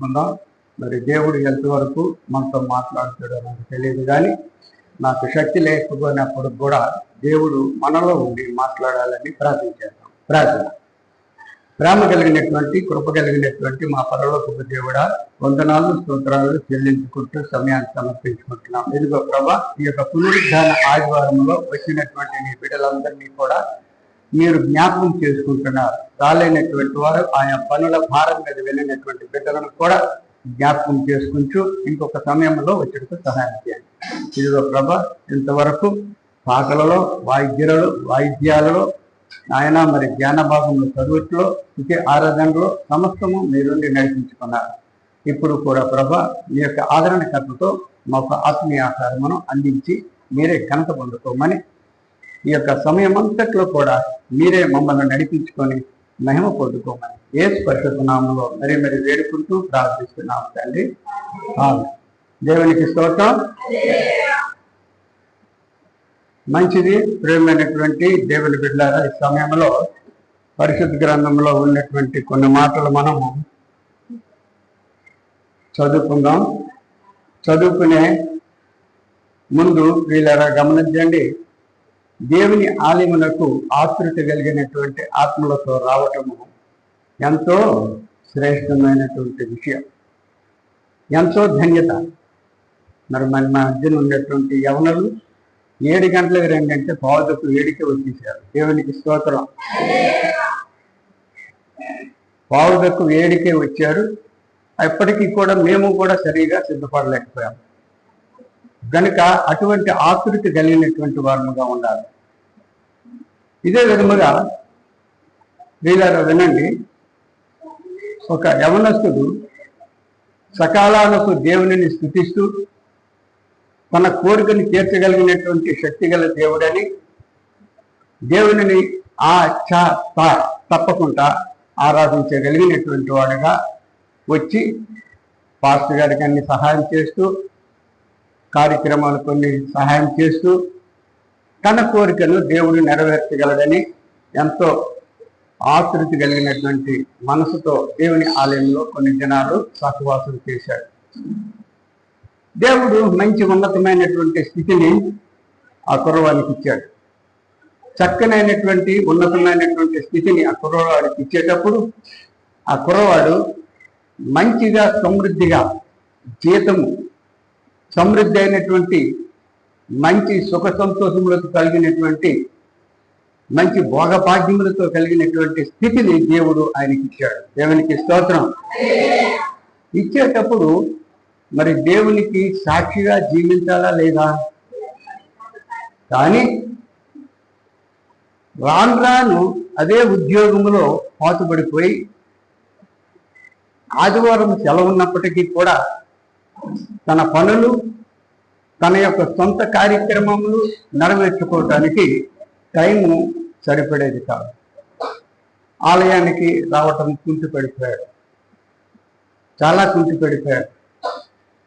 ఉందాం. మరి దేవుడు ఎంతవరకు మనతో మాట్లాడుతాడో నాకు తెలియదు, కానీ నాకు శక్తి లేకపోయినప్పుడు కూడా దేవుడు మనలో ఉండి మాట్లాడాలని ప్రార్థించేద్దాం. ప్రార్థన. ప్రేమ కలిగినటువంటి, కృప కలిగినటువంటి మా పరలోకపు దేవుడా, వందనాలు స్తోత్రాలు చెల్లించుకుంటూ సమయాన్ని సమర్పించుకుంటున్నాం. ఇదిగో ప్రభా, ఈ యొక్క పునరుద్ధాన ఆదివారంలో వచ్చినటువంటి మీ బిడ్డలందరినీ కూడా మీరు జ్ఞాపకం చేసుకుంటున్నారు. రాలేనటువంటి వారు, ఆయా పనుల భారం మీద వెళ్ళినటువంటి బిడ్డలను కూడా జ్ఞాపకం చేసుకుంటూ ఇంకొక సమయంలో వచ్చేందుకు సహాయం చేయండి. ఇదిగో ప్రభా, ఇంతవరకు పాటలలో, వాయిద్యాలలో, ఆయన మరి జ్ఞాన భాగంలో, చదువుట్లో, స్థితి ఆరాధనలో సమస్తము మీరుండి నడిపించుకున్నారు. ఇప్పుడు కూడా ప్రభా, మీ యొక్క ఆదరణకర్తతో మాకు ఆత్మీయ ఆహారమును అందించి మీరే ఘనత పొందుకోమని, ఈ యొక్క సమయం అంతట్లో కూడా మీరే మమ్మల్ని నడిపించుకొని మహిమ పొందుకోమని యేసు పరిశుద్ధ నామములో మరి వేడుకుంటూ ప్రార్థిస్తున్నాము తండ్రి. ఆమేన్. దేవునికి స్తోత్రం. మంచిది. ప్రియమైనటువంటి దేవుని బిడ్డలారా, ఈ సమయంలో పరిశుద్ధ గ్రంథంలో ఉన్నటువంటి కొన్ని మాటలు మనము చదువుకుందాం. చదువుకునే ముందు వీళ్ళరా గమనించండి, దేవుని ఆలయమునకు ఆతృత కలిగినటువంటి ఆత్మలతో రావటము ఎంతో శ్రేష్టమైనటువంటి విషయం, ఎంతో ధన్యత. మరి మన మధ్యన ఉన్నటువంటి యవనులు 7 గంటలకు 2 గంటల పావుదకు 7కే వచ్చేసారు. దేవునికి స్తోత్రం. పావుదకు 7కే వచ్చారు. ఎప్పటికీ కూడా మేము కూడా సరిగా సిద్ధపడలేకపోయాము. కనుక అటువంటి ఆకృతి కలిగినటువంటి వారముగా ఉండాలి. ఇదే విధముగా వీళ్ళ వినండి, ఒక యవనస్తుడు సకాలాలకు దేవునిని స్తుతిస్తూ తన కోరికను తీర్చగలిగినటువంటి శక్తి గల దేవుడని, దేవునిని తప్పకుండా ఆరాధించగలిగినటువంటి వాడుగా వచ్చి పాస్టర్ గారికి అన్ని సహాయం చేస్తూ, కార్యక్రమాలు కొన్ని సహాయం చేస్తూ తన కోరికను దేవుడు నెరవేర్చగలడని ఎంతో ఆతృతి కలిగినటువంటి మనసుతో దేవుని ఆలయంలో కొన్ని దినాలు సహవాసం చేశాడు. దేవుడు మంచి ఉన్నతమైనటువంటి స్థితిని ఆ కుర్రవానికి ఇచ్చాడు. చక్కనైనటువంటి ఉన్నతమైనటువంటి స్థితిని ఆ కుర్రవాడికి ఇచ్చేటప్పుడు ఆ కుర్రవాడు మంచిగా సమృద్ధిగా జీతము, సమృద్ధి అయినటువంటి మంచి సుఖ సంతోషములతో కలిగినటువంటి, మంచి భోగభాగ్యములతో కలిగినటువంటి స్థితిని దేవుడు ఆయనకి ఇచ్చాడు. దేవునికి స్తోత్రం. ఇచ్చేటప్పుడు మరి దేవునికి సాక్షిగా జీవించాలా లేదా? కానీ రాను రాను అదే ఉద్యోగంలో పాతుపడిపోయి ఆదివారం సెలవు ఉన్నప్పటికీ కూడా తన పనులు, తన యొక్క సొంత కార్యక్రమములు నెరవేర్చుకోవటానికి టైము సరిపడేది కాదు. ఆలయానికి రావటం కుంటిపడిపోయాడు, చాలా కుంటిపడిపోయాడు.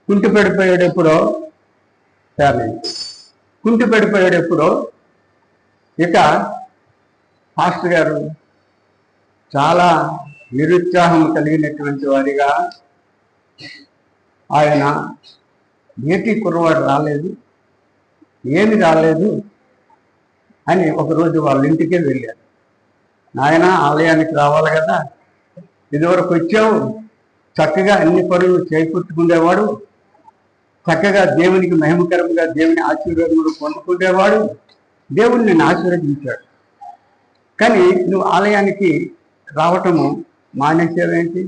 కుంటిపడిపోయాడెప్పుడో కుంటిపడిపోయాడెప్పుడో ఇక పాస్టర్ గారు చాలా నిరుత్సాహం కలిగినటువంటి వారిగా ఆయన, ఏటి కుర్రవాడు రాలేదు, ఏమి రాలేదు అని ఒకరోజు వాళ్ళ ఇంటికే వెళ్ళారు. నాయన, ఆలయానికి రావాలి కదా, ఇదివరకు వచ్చావు, చక్కగా అన్ని పనులు చేకూర్చుకునేవాడు, చక్కగా దేవునికి మహిమకరంగా దేవుని ఆశీర్వాదములు పొందుకునేవాడు, దేవుడు నిన్ను ఆశీర్వదించాడు. కానీ నువ్వు ఆలయానికి రావటము మానేసేవేంటి?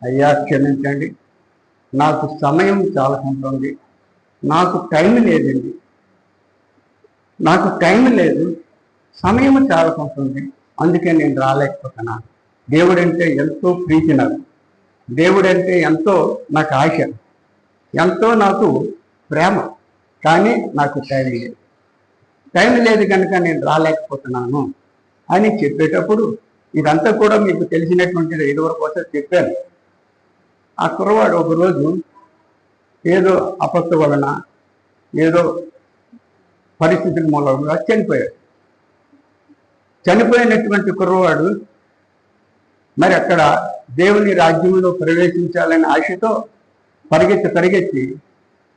అయ్యా క్షమించండి, నాకు సమయం చాలా ఉంటుంది, నాకు టైం లేదండి, నాకు టైం లేదు, సమయం చాలా ఉంటుంది, అందుకే నేను రాలేకపోతున్నాను. దేవుడంటే ఎంతో ప్రీతి నాకు, దేవుడంటే ఎంతో నాకు ఆశ, ఎంతో నాకు ప్రేమ, కానీ నాకు టైం లేదు. టైం లేదు కనుక నేను రాలేకపోతున్నాను అని చెప్పేటప్పుడు, ఇదంతా కూడా మీకు తెలిసినటువంటిది, ఇదివరకు వస్తే చెప్పాను. ఆ కుర్రవాడు ఒకరోజు ఏదో అపత్తు వలన, ఏదో పరిస్థితుల మూలంగా చనిపోయాడు. చనిపోయినటువంటి కుర్రవాడు మరి అక్కడ దేవుని రాజ్యంలో ప్రవేశించాలనే ఆశతో పరిగెత్తి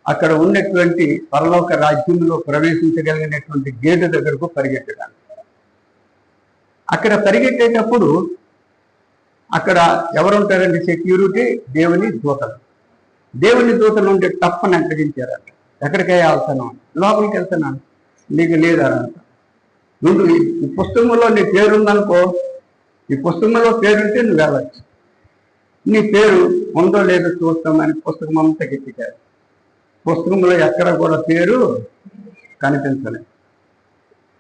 అక్కడ ఉన్నటువంటి పరలోక రాజ్యంలో ప్రవేశించగలిగినటువంటి గేటు దగ్గరకు పరిగెత్తడానికి. అక్కడ పరిగెత్తేటప్పుడు అక్కడ ఎవరుంటారండి? సెక్యూరిటీ, దేవుని దూతలు. దేవుని దూతలు ఉంటే తప్పని అక్కడించారంట. ఎక్కడికి వెళ్తున్నాను? లోపలికి వెళ్తున్నాను. నీకు లేదారంట. నువ్వు ఈ పుస్తకంలో నీ పేరుందనుకో, ఈ పుస్తకంలో పేరుంటే నువ్వు వెళ్ళచ్చు. నీ పేరు ఉందో లేదో చూస్తామని పుస్తకం అంతా గెట్టికారు. పుస్తకంలో ఎక్కడ కూడా పేరు కనిపించలేదు.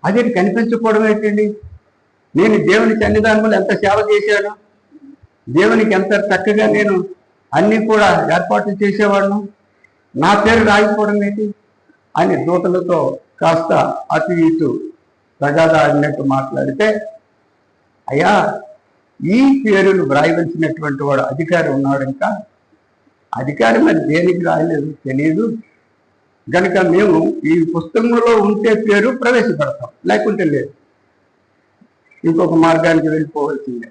అది కనిపించకపోవడం ఏంటండి? నేను దేవుని సన్నిధానంలో ఎంత సేవ చేశాను, దేవునికి ఎంత చక్కగా నేను అన్నీ కూడా ఏర్పాట్లు చేసేవాడును, నా పేరు రాగిపోవడం ఏంటి అని దూతలతో కాస్త అటు ఇటు తగాదా ఆడినట్టు మాట్లాడితే, అయ్యా ఈ పేరును వ్రాయవలసినటువంటి వాడు అధికారి ఉన్నాడు, ఇంకా అధికారి మరి దేనికి రాయలేదు తెలియదు కనుక మేము ఈ పుస్తకంలో ఉంటే పేరు ప్రవేశపెడతాం, లేకుంటే లేదు, ఇంకొక మార్గానికి వెళ్ళిపోవలసిందే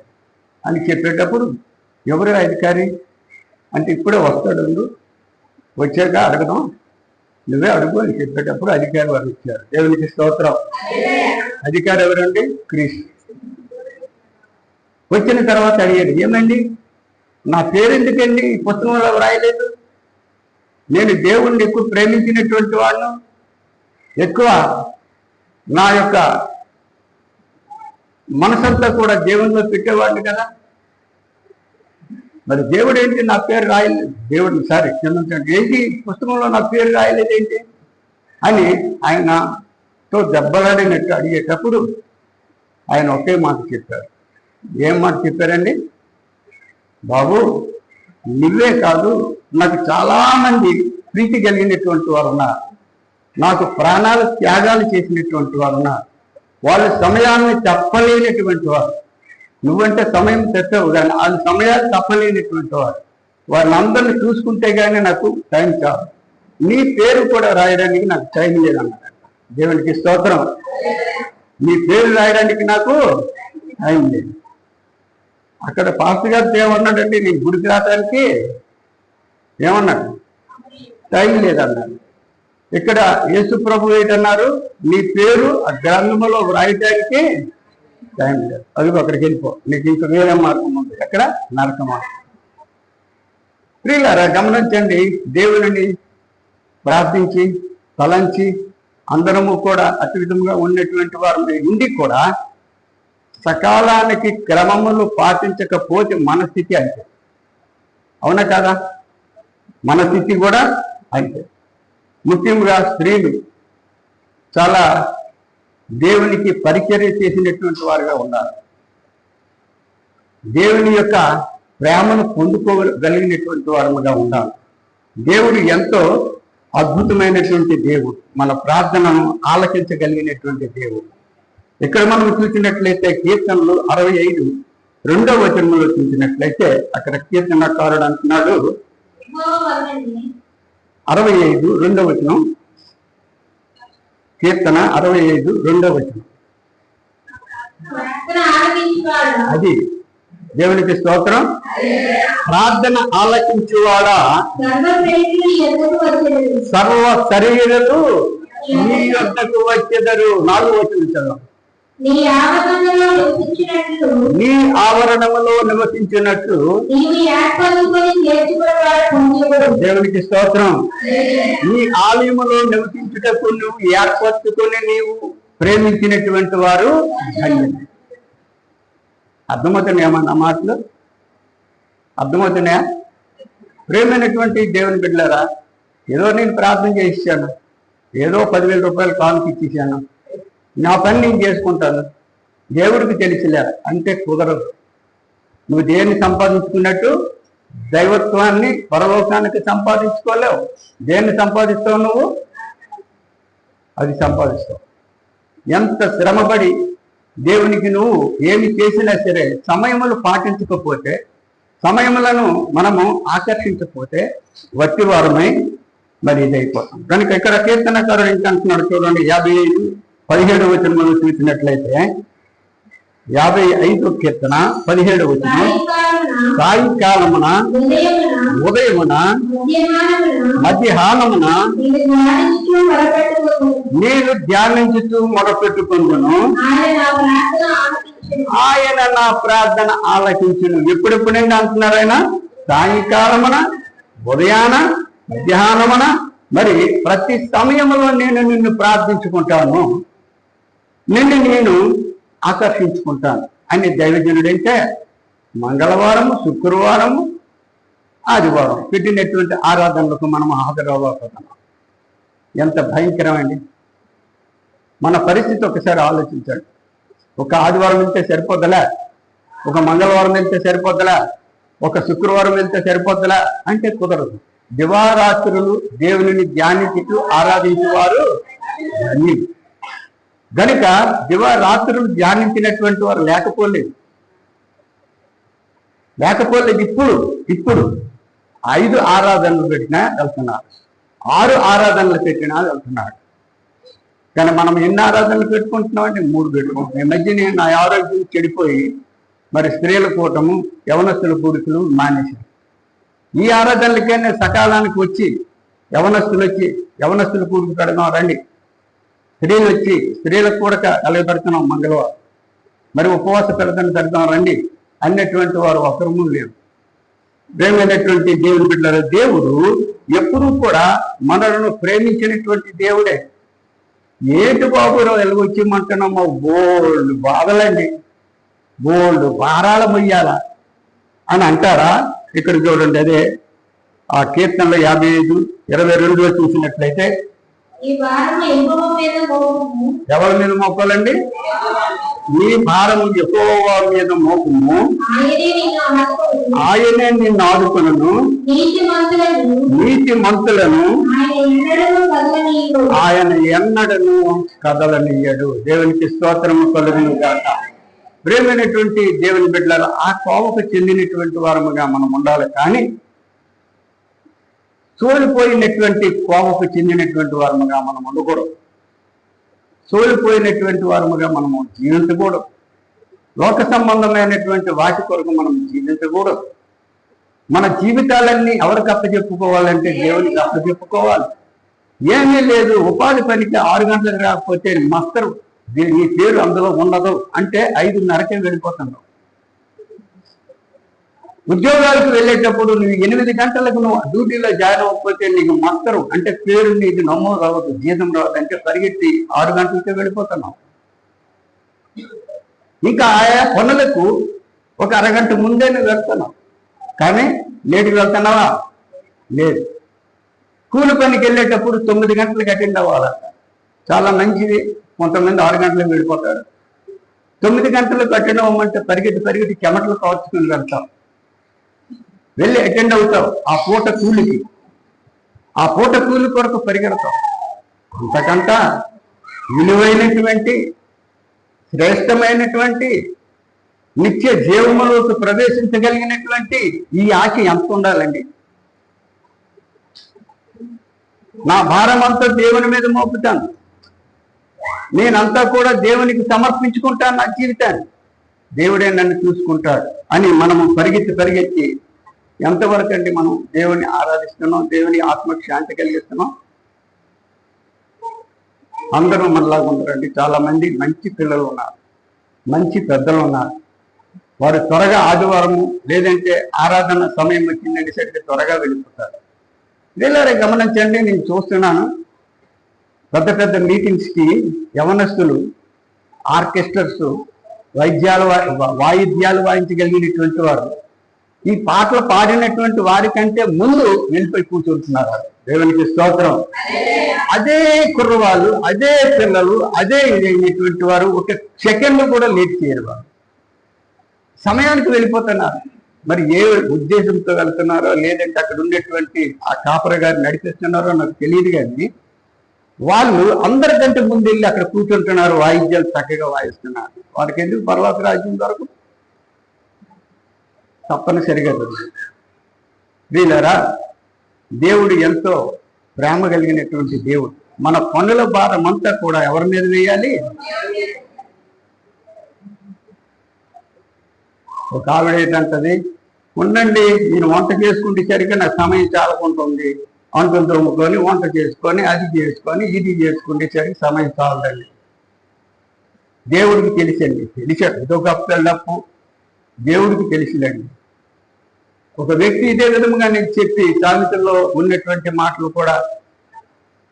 అని చెప్పేటప్పుడు, ఎవరు అధికారి అంటే ఇప్పుడే వస్తాడు, వచ్చాక అడగడం, నువ్వే అడుగు అని చెప్పేటప్పుడు అధికారి వారు ఇచ్చారు. దేవునికి స్తోత్రం. అధికారి ఎవరండి? క్రీస్తు. వచ్చిన తర్వాత అడిగాడు, ఏమండి నా పేరు ఎందుకండి ఈ పుస్తకంలో రాయలేదు? నేను దేవుణ్ణి ఎక్కువ ప్రేమించినటువంటి వాడును, ఎక్కువ నా యొక్క మనసంతా కూడా దేవునిలో పెట్టేవాడిని కదా, మరి దేవుడు ఏంటి నా పేరు రాయలేదు? దేవుడు సారీ క్షమించండి, ఏంటి పుస్తకంలో నా పేరు రాయలేదు ఏంటి అని ఆయనతో దెబ్బలాడినట్టు అడిగేటప్పుడు ఆయన ఒకే మాట చెప్పారు. ఏం మాట చెప్పారండి? బాబు నువ్వే కాదు, నాకు చాలా మంది ప్రీతి కలిగినటువంటి వారు ఉన్నారు, నాకు ప్రాణాలు త్యాగాలు చేసినటువంటి వారు ఉన్నారు, వాళ్ళ సమయాన్ని తప్పలేనటువంటి వారు, నువ్వంటే సమయం తెచ్చావు కానీ వాళ్ళ సమయాలు తప్పలేనటువంటి వారు, వాళ్ళందరినీ చూసుకుంటే కానీ నాకు టైం చాలు, నీ పేరు కూడా రాయడానికి నాకు టైం లేదన్నమాట. దేవునికి స్తోత్రం. నీ పేరు రాయడానికి నాకు టైం లేదు. అక్కడ పాస్టర్ గారు ఏమన్నాడంటే, నీ గుడికి రావడానికి ఏమన్నాడు? టైం లేదన్నాడు. ఇక్కడ యేసు ప్రభు ఏంటన్నారు? నీ పేరు ఆ గ్రంథంలో వ్రాయటానికి టైం లేదు, అది అక్కడికి వెళ్ళిపో, నీకు ఇంక వేరే మార్గం ఉంది, ఎక్కడ? నరక మార్గం. ప్రియులారా గమనించండి, దేవుని ప్రార్థించి తలంచి అందరము కూడా అతి విధంగా ఉన్నటువంటి వారు ఉండి కూడా సకాలానికి క్రమములు పాటించకపోతే మన స్థితి అంతే. అవునా కాదా? మన స్థితి కూడా అంతే. ముఖ్యంగా స్త్రీలు చాలా దేవునికి పరిచర్య చేసినటువంటి వారుగా ఉన్నారు, దేవుని యొక్క ప్రేమను పొందుకోగలిగినటువంటి వారుగా ఉండాలి. దేవుడు ఎంతో అద్భుతమైనటువంటి దేవుడు, మన ప్రార్థనను ఆలకించగలిగినటువంటి దేవుడు. ఇక్కడ మనం చూసినట్లయితే కీర్తనలు 65 2వ వచనంలో చూసినట్లయితే అక్కడ కీర్తనకారుడు అంటున్నాడు, 65 2వ వచనం, కీర్తన 65 2వ వచనం. అది దేవునికి స్తోత్రం. ప్రార్థన ఆలకించువాడా సర్వ శరీరులు నీ యొద్దకు వచ్చెదరు. 4వ వచనం చదవం. నీ ఆవరణములో నివసించినట్లు దేవునికి స్తోత్రం. నీ ఆలయములో నివసించుటకు నువ్వు ఏర్పరచుకొని నీవు ప్రేమించినటువంటి వారు ధన్యులు. అర్థమవుతున్నాయా మన మాటలు? అర్థమవుతున్నాయా? ప్రేమైనటువంటి దేవుని బిడ్డలారా, ఏదో నేను ప్రార్థన చేయించాను, ఏదో 10,000 రూపాయలు కానుక ఇచ్చేసాను, నా పని నేను చేసుకుంటాను, దేవుడికి తెలిసిలే అంటే కుదరదు. నువ్వు దేన్ని సంపాదించుకున్నట్టు దైవత్వాన్ని పరలోకానికి సంపాదించుకోలేవు. దేన్ని సంపాదిస్తావు? నువ్వు అది సంపాదిస్తావు. ఎంత శ్రమపడి దేవునికి నువ్వు ఏమి చేసినా సరే సమయములు పాటించకపోతే, సమయములను మనము ఆకర్షించకపోతే వట్టివారమై మరి ఇదైపోతాం. కనుక ఇక్కడ కీర్తనకారుడు ఇంకా అంటున్నాడు చూడండి, 55 17వ వచనంలో చూసినట్లయితే 55వ కీర్తన 17వ వచనం. సాయంకాలమున ఉదయమున మధ్యాహ్నమున నేను ధ్యానించుతూ మొరపెట్టుకుందును, ఆయన నా ప్రార్థన ఆలకించును. ఎప్పుడెప్పుడండి అంటున్నారు ఆయన? సాయంకాలమున, ఉదయాన, మధ్యాహ్నమున, మరి ప్రతి సమయంలో నేను నిన్ను ప్రార్థించుకుంటాను, నిన్ను నేను ఆకర్షించుకుంటాను అని దైవజనుడైతే మంగళవారము, శుక్రవారము, ఆదివారం పెట్టినటువంటి ఆరాధనలకు మనం హాజరవ్వకపోతున్నాం. ఎంత భయంకరమండి! మన పరిస్థితి ఒకసారి ఆలోచించండి. ఒక ఆదివారం వెళ్తే సరిపోద్దులా, ఒక మంగళవారం వెళ్తే సరిపోద్దులా, ఒక శుక్రవారం వెళ్తే సరిపోద్దులా అంటే కుదరదు. దివారాత్రులు దేవుని ధ్యానించుతూ ఆరాధించేవారు గనుక దివారాత్రులు ధ్యానించినటువంటి వారు లేకపోలేదు. ఇప్పుడు 5 ఆరాధనలు పెట్టినా వెళ్తున్నారు, 6 ఆరాధనలు పెట్టినా వెళ్తున్నాడు. కానీ మనం ఎన్ని ఆరాధనలు పెట్టుకుంటున్నామంటే 3 పెట్టుకుంటున్నాం. ఈ మధ్య నేను నా ఆరోగ్యం చెడిపోయి మరి స్త్రీల కూటము, యవనస్తుల కూడికలు మానేశాను. ఈ ఆరాధనలకైనా సకాలానికి వచ్చి యవనస్తుల కూడికి పెడదాం రండి, స్త్రీలు వచ్చి స్త్రీలకు కూడా కలగబెడుతున్నాం మంగళవారం, మరి ఉపవాస పెడతాను పెడతాం రండి అన్నటువంటి వారు ఒకరము లేవు. ప్రేమైనటువంటి దేవుని బిడ్డలారా, దేవుడు ఎప్పుడూ కూడా మనలను ప్రేమించినటువంటి దేవుడే. ఏటు బాబురావు ఎలాగొచ్చిమంటున్నామో బోల్డ్ బాధలండి, బోల్డ్ భారాల మొయ్యాల అని అంటారా? ఇక్కడ చూడండి, అదే ఆ కీర్తనలో 55:22 చూసినట్లయితే ఎవరి మీద మోపాలండి? నీ భారము యెహోవా మీద మోపము, ఆయనే నిన్ను ఆదుకొనును, నీతిమంతులను ఆయన ఎన్నడను కదలనీయడు. దేవునికి స్తోత్రము కలుగును గాక. ప్రేమైనటువంటి దేవుని బిడ్డలారా, ఆ కోవకు చెందినటువంటి వారముగా మనం ఉండాలి. కానీ సోలిపోయినటువంటి కోవకు చెందినటువంటి వారముగా మనం ఉండకూడదు. సోలిపోయినటువంటి వారముగా మనము జీవించకూడదు. లోక సంబంధమైనటువంటి వాటి కొరకు మనం జీవించకూడదు. మన జీవితాలన్నీ ఎవరికి అప్పచెప్పుకోవాలంటే దేవునికి అప్పచెప్పుకోవాలి. ఏమీ లేదు, ఉపాధి పనికి 6 గంటలకు రాకపోతే మస్తరు నీ పేరు అందులో ఉండదు అంటే 5:30కే వెళ్ళిపోతున్నావు. ఉద్యోగాలకు వెళ్ళేటప్పుడు నువ్వు 8 గంటలకు నువ్వు డ్యూటీలో జాయిన్ అవ్వకపోతే నీకు మస్తరు అంటే పేరు నీకు నమోదు అవ్వదు, జీతం రావద్దు అంటే పరిగెత్తి 6 గంటలకే వెళ్ళిపోతున్నావు. ఇంకా ఆయా పనులకు ఒక అరగంట ముందే నువ్వు వెళ్తున్నావు, కానీ లేటుకు వెళ్తున్నావా? లేదు. కూలి పనికి వెళ్ళేటప్పుడు 9 గంటలకు అటెండ్ అవ్వాలంట, చాలా మంచిది. కొంతమంది 6 గంటలకు వెళ్ళిపోతారు. 9 గంటలకు అటెండ్ అవ్వమంటే పరిగెత్తి చెమటలు కాల్చుకుని వెళ్తాం, వెళ్ళి అటెండ్ అవుతావు. ఆ పూట కూలి కొరకు పరిగెడతావు. అంతకంట విలువైనటువంటి శ్రేష్టమైనటువంటి నిత్య జీవములోకి ప్రవేశించగలిగినటువంటి ఈ ఆశ ఎంత ఉండాలండి? నా భారం అంతా దేవుని మీద మోపుతాను, నేనంతా కూడా దేవునికి సమర్పించుకుంటాను నా జీవితాన్ని, దేవుడే నన్ను చూసుకుంటాడు అని మనము పరిగెత్తి ఎంతవరకు అండి మనం దేవుని ఆరాధిస్తున్నాం, దేవుని ఆత్మకు శాంతి కలిగిస్తున్నాం? అందరూ మనలాగా ఉండరండి. చాలా మంది మంచి పిల్లలు ఉన్నారు, మంచి పెద్దలు ఉన్నారు. వారు త్వరగా ఆదివారము లేదంటే ఆరాధన సమయం వచ్చిందంటే సరికి త్వరగా వెళ్ళిపోతారు. వీళ్ళరే గమనించండి, నేను చూస్తున్నాను పెద్ద మీటింగ్స్కి యవనస్తులు ఆర్కెస్ట్రర్స్ వాయిద్యాలు వాయించగలిగినటువంటి వారు ఈ పాటలు పాడినటువంటి వారికంటే ముందు వెళ్ళిపోయి కూర్చుంటున్నారు. దేవునికి స్తోత్రం. అదే కుర్రవాళ్ళు, అదే పిల్లలు, అదే ఇదైనటువంటి వారు ఒక సెకండ్ కూడా లేట్ చేయరు. వారు సమయానికి వెళ్ళిపోతున్నారు. మరి ఏ ఉద్దేశంతో వెళ్తున్నారో లేదంటే అక్కడ ఉండేటువంటి ఆ కాపర గారు నడిపిస్తున్నారో నాకు తెలియదు, కానీ వాళ్ళు అందరికంటే ముందు వెళ్ళి అక్కడ కూర్చుంటున్నారు, వాయిద్యాలు చక్కగా వాయిస్తున్నారు. వారికి ఎందుకు పరలోక రాజ్యం వరకు తప్పనిసరిగా వీళ్ళరా దేవుడు ఎంతో ప్రేమ కలిగినటువంటి దేవుడు. మన పనుల భారం అంతా కూడా ఎవరి మీద వేయాలి? ఒక ఆవిడ ఏంటంటది, ఉండండి నేను వంట చేసుకుంటే సరిగ్గా నాకు సమయం చాలకుంటుంది, అంటులు తోముకొని వంట చేసుకొని అది చేసుకొని ఇది చేసుకుంటే సరికి సమయం చాలదండి. దేవుడికి తెలిసండి, తెలిసాడు ఇదో గొప్ప వెళ్ళప్పు దేవుడికి తెలిసిదండి. ఒక వ్యక్తి ఇదే విధంగా నేను చెప్పి సామెతల్లో ఉన్నటువంటి మాటలు కూడా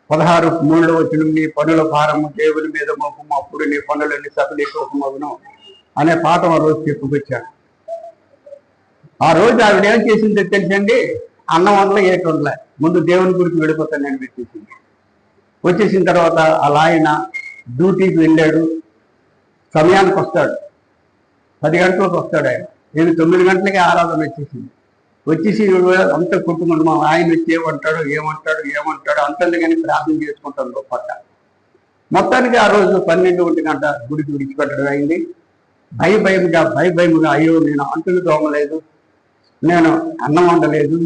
16:3 నీ పనుల భారము దేవుని మీద మోపము, అప్పుడు నీ పనులన్నీ సఫలీకృతమగును అనే పాఠం ఆ రోజు చెప్పుకొచ్చాను. ఆ రోజు ఆవిడ ఏం చేసిందో తెలుసండి, అన్నం వండలే ఏటి వండలే, ముందు దేవుని గురించి వెళ్ళిపోతాను నేను పెట్టేసింది. వచ్చేసిన తర్వాత అలా ఆయన డ్యూటీకి వెళ్ళాడు, సమయానికి వస్తాడు, 10 గంటలకు వస్తాడు ఆయన. నేను 9 గంటలకి ఆరాధన వచ్చేసింది. వచ్చేసి అంతా కుటుంబం మా ఆయన వచ్చి ఏమంటాడు అంతేగాని ప్రార్థన చేసుకుంటాను పట్ట. మొత్తానికి ఆ రోజు 12 గంట గుడికి విడిచిపెట్టడం అయింది. భయముగా అయ్యో నేను అంటులు తోమలేదు, నేను అన్నం వండలేదు,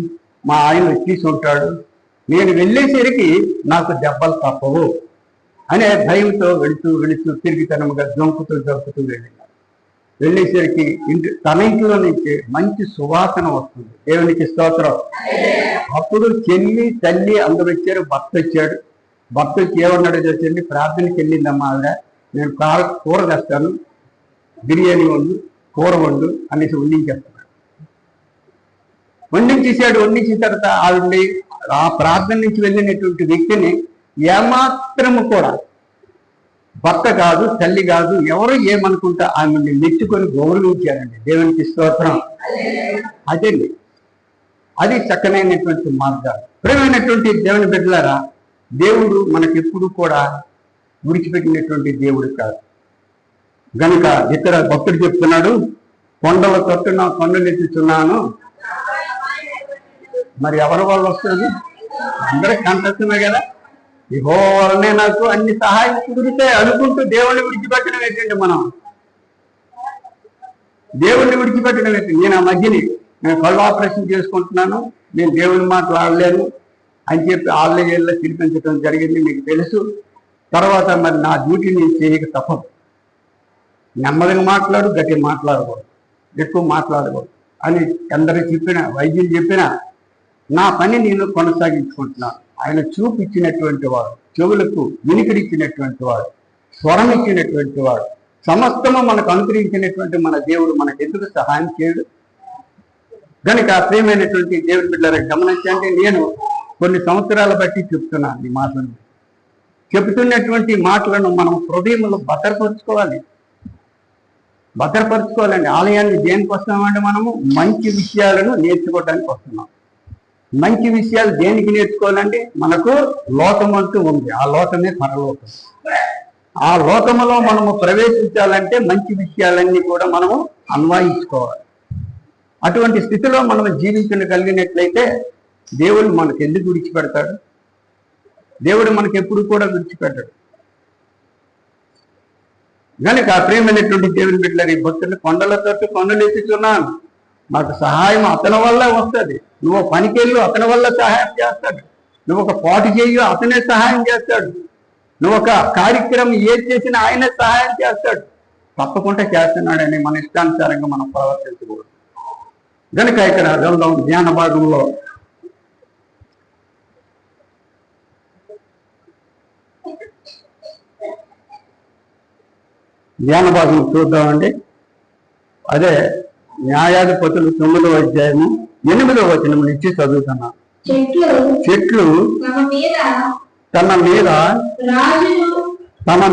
మా ఆయన వచ్చేసి ఉంటాడు, నేను వెళ్ళేసరికి నాకు దెబ్బలు తప్పవు అనే భయంతో వెళుతూ తిరిగితనముగా జంపుతూ వెళ్ళినాడు. వెళ్ళేసరికి తన ఇంట్లో నుంచి మంచి సువాసన వస్తుంది, దేవునికి స్తోత్రం. అప్పుడు చెల్లి తల్లి అందరూ వచ్చారు, భర్త వచ్చాడు. భర్త వచ్చి ఏమన్నాడో తెలిసింది, ప్రార్థనకి వెళ్ళిందమ్మా ఆవిడ, నేను కూర తెస్తాను, బిర్యానీ వండు, కూర వండు అనేసి వండించేస్తున్నాడు. వండించిన తర్వాత ఆవిడ్ని ఆ ప్రార్థన నుంచి వెళ్ళినటువంటి వ్యక్తిని ఏమాత్రము కూడా భర్త కాదు, తల్లి కాదు, ఎవరు ఏమనుకుంటా ఆమెని మెచ్చుకొని గౌరవించారండి. దేవునికి స్తోత్రం. అదండి, అది చక్కనైనటువంటి మార్గాలు. ప్రియమైనటువంటి దేవుని బిడ్డలారా, దేవుడు మనకెప్పుడు కూడా విడిచిపెట్టినటువంటి దేవుడు కాదు గనుక ఇక్కడ భక్తుడు చెప్తున్నాడు, కొండల తట్టు నా కొండలు ఎత్తుతున్నాను. మరి ఎవరి వల్ల వస్తుంది? అందరికి కంటమే కదా. యెహోవానే నాకు అన్ని సహాయం కుదిరితే అనుకుంటూ దేవుణ్ణి విడిచిపెట్టడం ఏంటండి? మనం దేవుణ్ణి విడిచిపెట్టడం ఏంటి? నేను ఆ మధ్యని నేను కళ్ళు ఆపరేషన్ చేసుకుంటున్నాను, నేను దేవుని మాట్లాడలేను అని చెప్పి ఆన్లైన్లో పిలిపించడం జరిగింది, మీకు తెలుసు. తర్వాత మరి నా డ్యూటీ నేను చేయక తప్పదు. నెమ్మదిగా మాట్లాడు, గట్టిగా మాట్లాడకూడదు, ఎక్కువ మాట్లాడకూడదు అని అందరూ చెప్పిన, వైద్యులు చెప్పినా నా పని నేను కొనసాగించుకుంటున్నాను. ఆయన చూపు ఇచ్చినటువంటి వాడు, చెవులకు వినికిడిచ్చినటువంటి వాడు, స్వరం ఇచ్చినటువంటి వాడు, సమస్తము మనకు అనుగ్రహించినటువంటి మన దేవుడు మనకు ఎందుకు సహాయం చేయడు? కనుక ప్రియమైనటువంటి దేవుడి బిడ్డలను గమనించండి. నేను కొన్ని సంవత్సరాల బట్టి చెప్తున్నాను ఈ మాటలను. చెబుతున్నటువంటి మాటలను మనం హృదయంలో భద్రపరచుకోవాలండి. ఆలయాన్ని దేనికి వస్తున్నామంటే మనము మంచి విషయాలను నేర్చుకోవడానికి వస్తున్నాం. మంచి విషయాలు దేనికి నేర్చుకోవాలంటే మనకు లోకం అంటూ ఉంది, ఆ లోకమే పరలోకం. ఆ లోకములో మనము ప్రవేశించాలంటే మంచి విషయాలన్నీ కూడా మనము అన్వయించుకోవాలి. అటువంటి స్థితిలో మనం జీవించగలిగినట్లయితే దేవుడు మనకు ఎందుకు విడిచిపెడతాడు? దేవుడు మనకు ఎప్పుడు కూడా విడిచిపెట్టాడు. కనుక ప్రియమైనటువంటి దేవుని బిడ్డలు, ఈ భక్తులు కొండలతో కొండలు ఎత్తుతున్నాను, నాకు సహాయం అతని వల్ల వస్తుంది. నువ్వు పనికెళ్ళు, అతని వల్ల సహాయం చేస్తాడు. నువ్వు ఒక పాటు చేయు, అతనే సహాయం చేస్తాడు. నువ్వు ఒక కార్యక్రమం ఏది చేసినా ఆయనే సహాయం చేస్తాడు. తప్పకుండా చేస్తున్నాడని మన ఇష్టానుసారంగా మనం ప్రవర్తించకూడదు. కనుక ఇక్కడ వెళ్దాం ధ్యాన భాగంలో. ధ్యాన భాగం చూద్దామండి. అదే న్యాయాధిపతులు 9వ అధ్యాయము 8వ వచనం నుంచి చదువుతున్నా. చెట్లు తన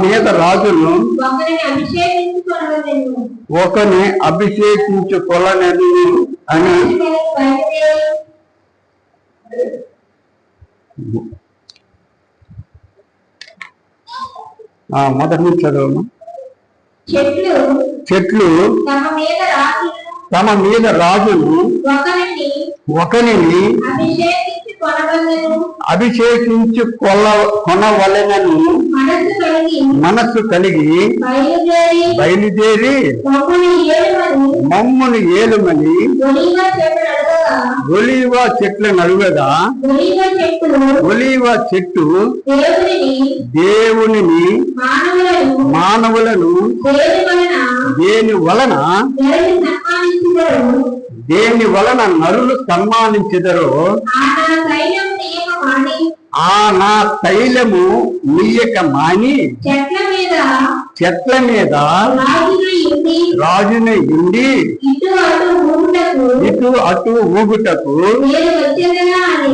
మీద రాజును ఒకని అభిషేకించుకొనని అని మొదటి నుంచి చదవను. చెట్లు తమ మీద రాజును ఒకరిని అభిషేకించి కొనవలెనను మనస్సు కలిగి బయలుదేరి మమ్మును ఏలుమని ఒలీవ చెట్లను అడుగగా ఒలీవ చెట్టు దేవునిని మానవులను దేని వలన నరులు సన్మానించెదరో ఆ నా తైలము నీయక మాని చెట్ల మీద రాజున ఉండి ఇటు అటు ఊగుటకు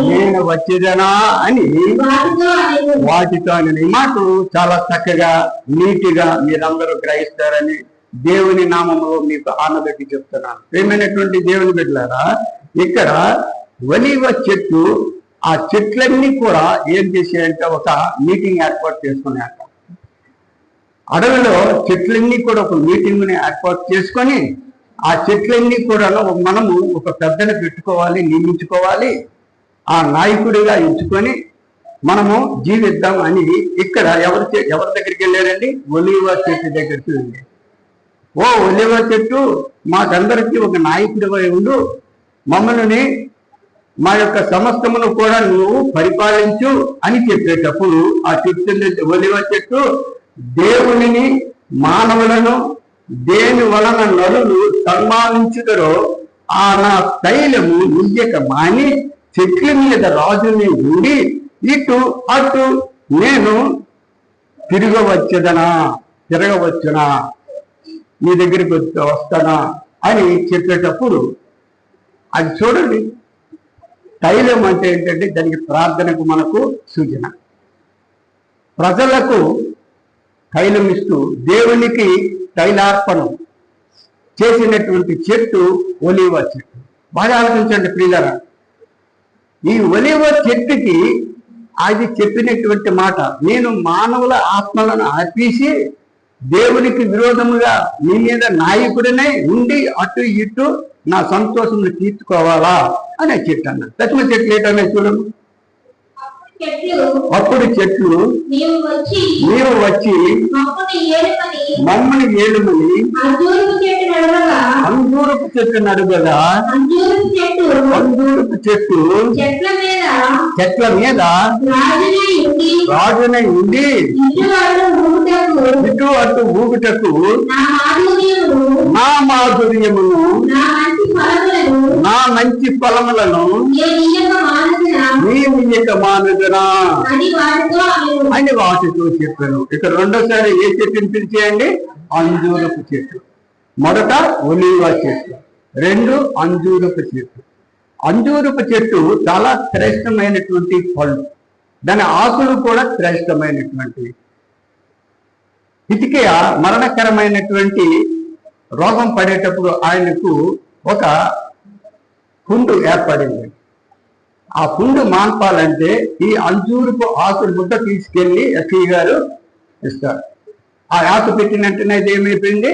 నేను వచ్చేదనా అని వాటితో అనే మాట చాలా చక్కగా నీటిగా మీరందరూ గ్రహిస్తారని దేవుని నామంలో మీకు ఆనబెట్టి చెప్తున్నాను. ప్రియమైనటువంటి దేవుని బిడ్డలారా, ఇక్కడ ఒలీవ చెట్టు ఆ చెట్లన్నీ కూడా ఏం చేసాయంటే ఒక మీటింగ్ ఏర్పాటు చేసుకున్నాక అడవిలో చెట్లన్నీ కూడా ఒక మీటింగ్ ని ఏర్పాటు చేసుకొని ఆ చెట్లన్నీ కూడా మనము ఒక పెద్దను పెట్టుకోవాలి, నియమించుకోవాలి, ఆ నాయకుడిగా ఎంచుకొని మనము జీవిద్దాం అని ఇక్కడ ఎవరి దగ్గరికి వెళ్ళారండి? ఒలీవ చెట్టు దగ్గరికి వెళ్ళి, ఓ ఒలీవ చెట్టు మాకందరికీ ఒక నాయకుడిగా ఉండు, మమ్మల్ని మా యొక్క సమస్తమును కూడా నువ్వు పరిపాలించు అని చెప్పేటప్పుడు ఆ చెట్టు ఒలీవ చెట్టు దేవునిని మానవులను దేని వలన నరులు సన్మానించుదరో ఆ నా తైలము నియ్యక మాని చెట్ల మీద రాజుని ఉండి ఇటు అటు నేను తిరగవచ్చునా నీ దగ్గరికి వస్తానా అని చెప్పేటప్పుడు అది చూడండి. తైలం అంటే ఏంటంటే దానికి ప్రార్థనకు మనకు సూచన. ప్రజలకు తైలం ఇస్తూ దేవునికి తైలార్పణం చేసినటువంటి చెట్టు ఒలీవ చెట్టు. బాగా ఆలోచించండి ప్రియులారా, ఈ ఒలీవ చెట్టుకి అది చెప్పినటువంటి మాట, నేను మానవుల ఆత్మలను అర్పించి దేవునికి విరోధముగా నీ మీద నాయకుడినై ఉండి అటు ఇటు నా సంతోషం తీర్చుకోవాలా అనే చెట్టు అన్నాడు. దశమ చెట్లు ఏంటనే చూడము. అప్పుడు చెట్లు నీవు వచ్చి మమ్మల్ని ఏలుమని అంజూరపు చెట్టు నడుగగా అంజూరపు చెట్టు చెట్ల మీద రాజునై ఉండి ఇటు అటు ఊగుటకు నా మాధుర్యమును నా మంచి ఫలములను నీవు ఇక మానుదునా అని వాటితో చెప్పాను. ఇక రెండోసారి ఏ చెట్టుని పిలిచేయండి? అంజూరపు చెట్టు. మొదట ఒలీవ చెట్టు, రెండు అంజూరపు చెట్టు. అంజూరపు చెట్టు చాలా శ్రేష్టమైనటువంటి పళ్ళు, దాని ఆకులు కూడా శ్రేష్టమైనటువంటివి. హిజ్కియా మరణకరమైనటువంటి రోగం పడేటప్పుడు ఆయనకు ఒక పుండు ఏర్పడింది. ఆ పుండు మాన్పాలంటే ఈ అంజూరుపు ఆకులు ముద్ద తీసుకెళ్లి ఎస్ఐ గారు ఇస్తారు. ఆ ఆకు పెట్టినట్టునే ఏమైపోయింది?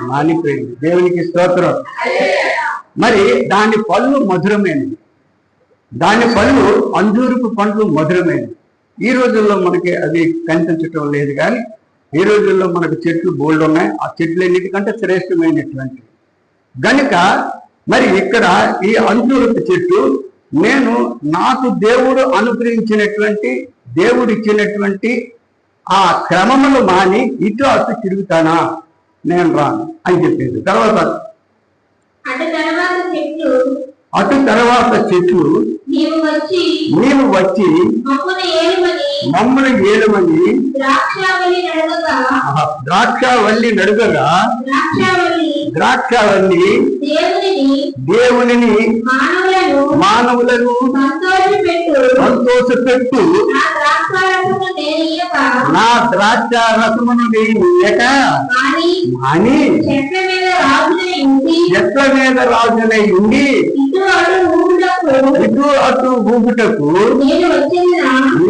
మానిపోయింది. దేవునికి స్తోత్రం. మరి దాని పళ్ళు మధురమైనది, దాని పళ్ళు అంజూరుపు పండ్లు మధురమైనది. ఈ రోజుల్లో మనకి అది కనిపించటం లేదు, కానీ ఈ రోజుల్లో మనకు చెట్లు బోల్డ్ ఉన్నాయి. ఆ చెట్లు ఎన్నిటికంటే శ్రేష్టమైనటువంటివి గనుక మరి ఇక్కడ ఈ అంజూరపు చెట్టు నాకు దేవుడు అనుగ్రహించినటువంటి దేవుడు ఇచ్చినటువంటి ఆ క్రమములు మాని ఇటు అటు తిరుగుతానా, నేను రాను అని చెప్పింది. అటు తర్వాత చెట్లు నీవు వచ్చి మమ్మల్ని ఏలుమని ద్రాక్షావల్లి నడుగగా ద్రాక్షావల్లి దేవునిని మానవులను సంతోషపెట్టు నా ద్రాక్ష రసమును నీయక అని చెట్ల మీద రాజునై ఉండి ఇటు అటు ఊగుటకు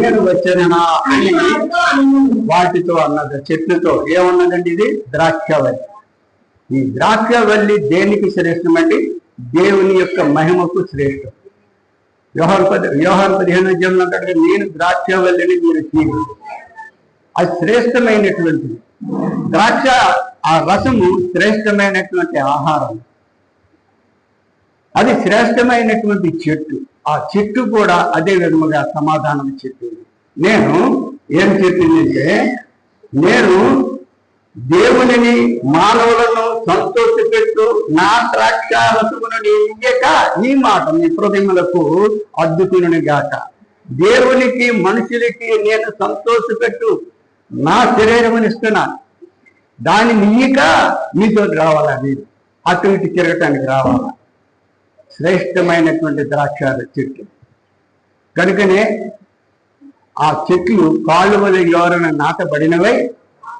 నేను వచ్చానా అని వాటితో అన్నది. చెట్లతో ఏమన్నదండి? ఇది ద్రాక్షావల్లి. ఈ ద్రాక్షావల్లి దేనికి శ్రేష్టం అండి? దేవుని యొక్క మహిమకు శ్రేష్టం. యోహాను 15 అంటాడు, నేను ద్రాక్షవల్లిని, మీరు తీగలు. అది శ్రేష్టమైనటువంటిది. ద్రాక్ష ఆ రసము శ్రేష్టమైనటువంటి ఆహారం, అది శ్రేష్టమైనటువంటి చెట్టు. ఆ చెట్టు కూడా అదే విధముగా సమాధానం చెట్టు. నేను ఏం చెప్పిందంటే, నేను దేవునిని మానవులను సంతోషపెట్టు నా ద్రాక్షారసమును ఇయ్యక ఈ మాట మీ హృదయములకు అద్దుకును గాక. దేవునికి మనుషులకి నేను సంతోషపెట్టు నా శరీరముని ఇస్తున్నాను, దానిని ఇయ్యక మీతో రావాలా, మీరు అటు ఇటు తిరగటానికి రావాలా. శ్రేష్టమైనటువంటి ద్రాక్షార చెట్టు కనుకనే ఆ చెట్లు కాలువల యోరన నాటబడినవై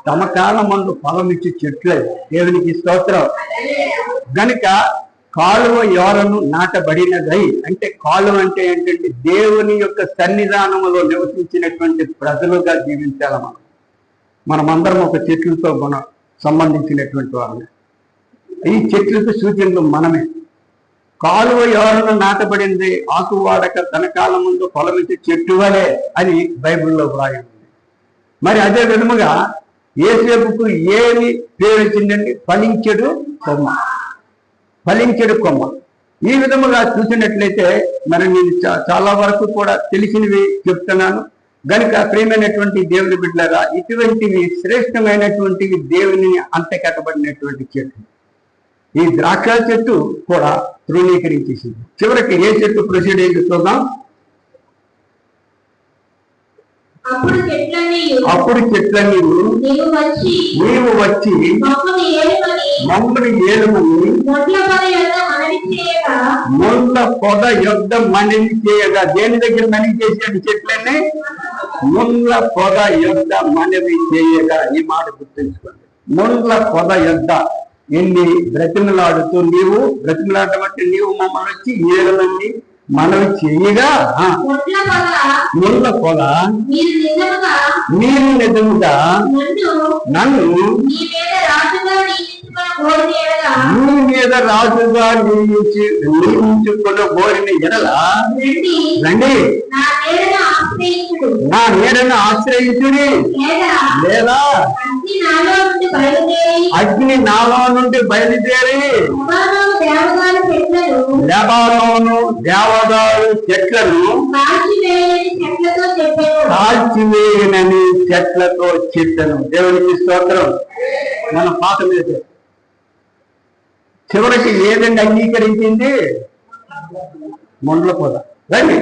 తమ కాలమందు ఫలమిచ్చి చెట్లే. దేవునికి స్తోత్రం. గనుక కాలువ యోరను నాటబడినదై అంటే, కాలువ అంటే ఏంటంటే దేవుని యొక్క సన్నిధానములో నివసించినటువంటి ప్రజలుగా జీవించాలి. మనమందరం ఒక చెట్లతో సంబంధించినటువంటి వాళ్ళని. ఈ చెట్లకు సూచనలు మనమే. కాలువ యోరను నాటబడింది, ఆకు వాడక తన కాలం ముందు ఫలమిచ్చే చెట్టు వలే అని బైబిల్లో వ్రాయింది. మరి అదే విధముగా యేసేపుకు ఏమి పేరు వచ్చిందండి? ఫలించెడు కొమ్మ. ఫలించెడు కొమ్మ. ఈ విధముగా చూసినట్లయితే మరి నేను చాలా వరకు కూడా తెలిసినవి చెప్తున్నాను. గనుక ప్రియమైనటువంటి దేవుని బిడ్డలారా, ఇటువంటివి శ్రేష్టమైనటువంటివి దేవుని అంతకట్టబడినటువంటి చెట్టు. ఈ ద్రాక్ష చెట్టు కూడా తృణీకరించేసింది. చివరికి ఏ చెట్టు ప్రొసీడ్ అయింది చూద్దాం. అప్పుడు చెట్లన్నీ నీవు వచ్చి మమ్మల్ని ఏలుమని ముళ్ళ పొద యొద్ద మనవి చేయగా. దేని దగ్గర మనవి చేసేది? చెట్లన్నీ ముళ్ళ పొద యొద్ద మనవి చేయగా. ఈ మాట గుర్తుంచుకోండి. ముళ్ళ పొద యొద్ద ఎన్ని బ్రతిమలాడుతూ, నీవు బ్రతిమలాడటం అంటే నీవు మమ్మల్ని వచ్చి ఏలుమని మనవి చేయగా, ముళ్ళ పొద మీరు నిజముగా నన్ను నీ మీద రాజుగా నియమించుకున్న కోరిన ఎడల రండి, నా నీడను ఆశ్రయించుడి, లేదా అగ్ని నాలో నుండి బయలుదేరి లెబానోను దేవదారు చెట్లను కాల్చివేయనని చెట్లతో చెప్పాను. దేవునికి స్తోత్రం. మన పాత మీద చివరికి ఏదండి అంగీకరించింది? మొండ్ల పొద. రండి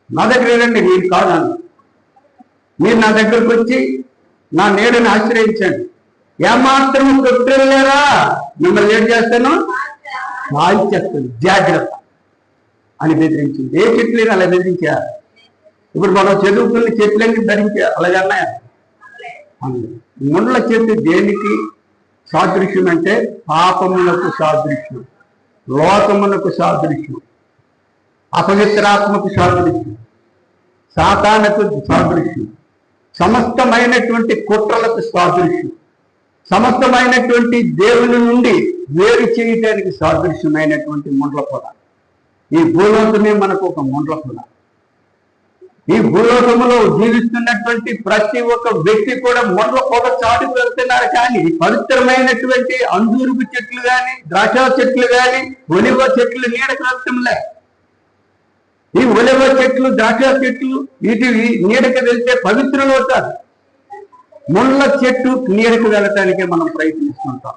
నా దగ్గర రండి, నేను కాదాను. మీరు నా దగ్గరకు వచ్చి నా నీడని ఆశ్రయించండి. ఏమాత్రం తొట్టలేరా, మిమ్మల్ని ఏం చేస్తాను? కాల్చేస్తాను, జాగ్రత్త అని బెదిరించింది. ఏ చెట్లైనా అలా బెదిరించా? ఇప్పుడు మనం చదువుకున్న చెట్లన్నీ ధరించా అలాగన్నా? ముండ్ల చెట్టు దేనికి సాదృశ్యం అంటే పాపమునకు సాదృశ్యం, లోకమునకు సాదృశ్యం, అపవిత్రాత్మకు సాదృశ్యం, సాతానకు సాదృశ్యం, సమస్తమైనటువంటి కుట్రలకు సాదృశ్యం, సమస్తమైనటువంటి దేవుని నుండి వేరు చేయటానికి సాదృశ్యమైనటువంటి ముండ్ల పొద. ఈ భూలోకమే మనకు ఒక ముండ్ల పొద. ఈ భూలోకములో జీవిస్తున్నటువంటి ప్రతి ఒక్క వ్యక్తి కూడా ముండ్ల పొద చాటుకు వెళ్తున్నారు. కానీ పవిత్రమైనటువంటి అంజూరుపు చెట్లు కానీ, ద్రాక్ష చెట్లు కానీ, ఒలివ చెట్లు నీడకు వెళ్తుంలే. ఈ ఒలివ చెట్లు, ద్రాక్ష చెట్లు వీటి నీడకు వెళ్తే పవిత్రులు అవుతారు. ముళ్ళ చెట్టు నీడకు వెళ్ళటానికే మనం ప్రయత్నిస్తుంటాం.